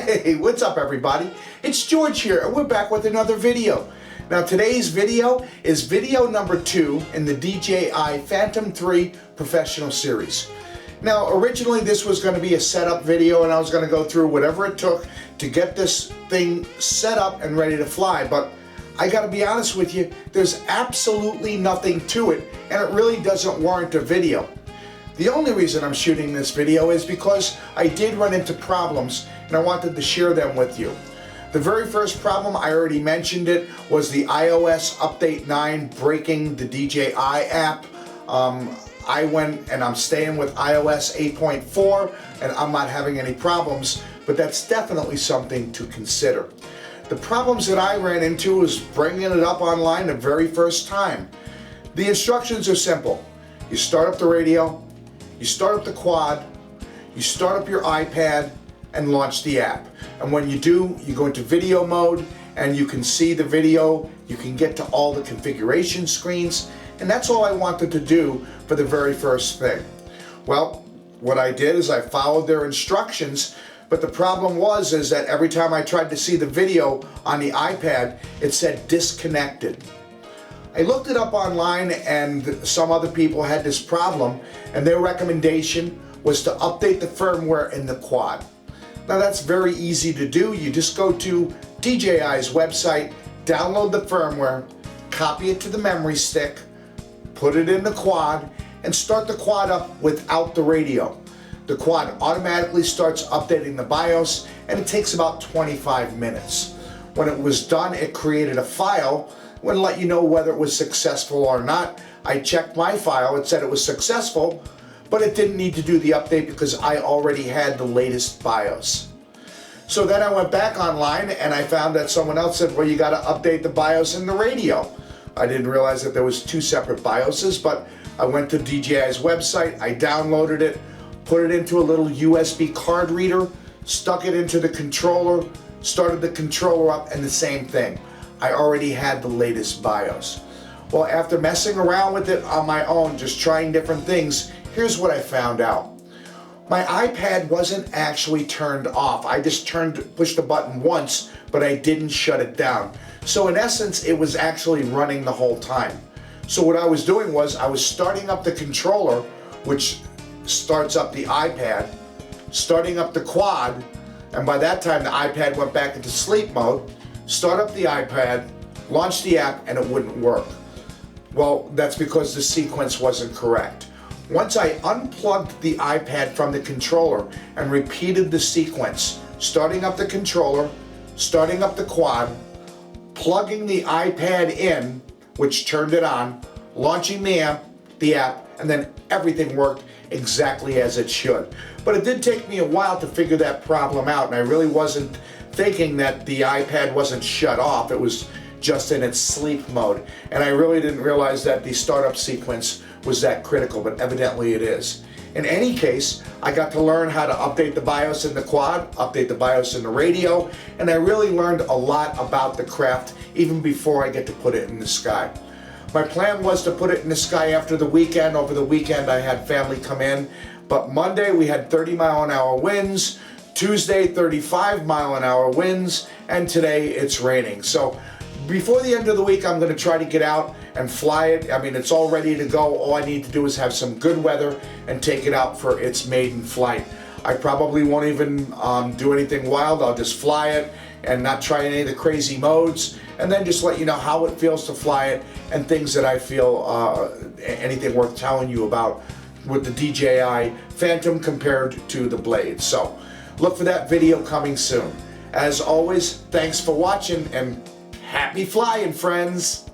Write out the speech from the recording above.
Hey, what's up everybody? It's George here and we're back with another video. Now today's video is video number 2 in the DJI Phantom 3 Professional Series. Now originally this was going to be a setup video and I was going to go through whatever it took to get this thing set up and ready to fly, but I gotta be honest with you, there's absolutely nothing to it and it really doesn't warrant a video. The only reason I'm shooting this video is because I did run into problems and I wanted to share them with you. The very first problem, I already mentioned it, was the iOS Update 9 breaking the DJI app. I went and I'm staying with iOS 8.4 and I'm not having any problems, but that's definitely something to consider. The problems that I ran into is bringing it up online the very first time. The instructions are simple. You start up the radio, you start up the quad, you start up your iPad and launch the app. And when you do, you go into video mode and you can see the video, you can get to all the configuration screens, and that's all I wanted to do for the very first thing. Well, what I did is I followed their instructions, but the problem is that every time I tried to see the video on the iPad, it said disconnected. I looked it up online and some other people had this problem and their recommendation was to update the firmware in the quad. Now that's very easy to do. You just go to DJI's website, download the firmware, copy it to the memory stick, put it in the quad, and start the quad up without the radio. The quad automatically starts updating the BIOS and it takes about 25 minutes. When it was done, it created a file. It wouldn't let you know whether it was successful or not. I checked my file, it said it was successful, but it didn't need to do the update because I already had the latest BIOS. So then I went back online and I found that someone else said, well, you got to update the BIOS in the radio. I didn't realize that there was 2 separate BIOSes, but I went to DJI's website, I downloaded it, put it into a little USB card reader, stuck it into the controller, started the controller up, and the same thing. I already had the latest BIOS. Well, after messing around with it on my own, just trying different things, here's what I found out. My iPad wasn't actually turned off. I just pushed the button once, but I didn't shut it down. So in essence, it was actually running the whole time. So what I was doing was I was starting up the controller, which starts up the iPad, starting up the quad, and by that time the iPad went back into sleep mode, start up the iPad, launch the app, and it wouldn't work. Well, that's because the sequence wasn't correct. Once I unplugged the iPad from the controller and repeated the sequence, starting up the controller, starting up the quad, plugging the iPad in, which turned it on, launching the app, and then everything worked exactly as it should. But it did take me a while to figure that problem out, and I really wasn't thinking that the iPad wasn't shut off. It was just in its sleep mode. And I really didn't realize that the startup sequence was that critical, but evidently it is. In any case, I got to learn how to update the BIOS in the quad, update the BIOS in the radio, and I really learned a lot about the craft even before I get to put it in the sky. My plan was to put it in the sky after the weekend. Over the weekend I had family come in, but Monday we had 30-mile-an-hour winds, Tuesday 35-mile-an-hour winds, and today it's raining. So before the end of the week I'm going to try to get out and fly it. I mean, it's all ready to go. All I need to do is have some good weather and take it out for its maiden flight. I probably won't even do anything wild. I'll just fly it and not try any of the crazy modes, and then just let you know how it feels to fly it and things that I feel, anything worth telling you about with the DJI Phantom compared to the Blade. So look for that video coming soon. As always, thanks for watching and happy flying, friends.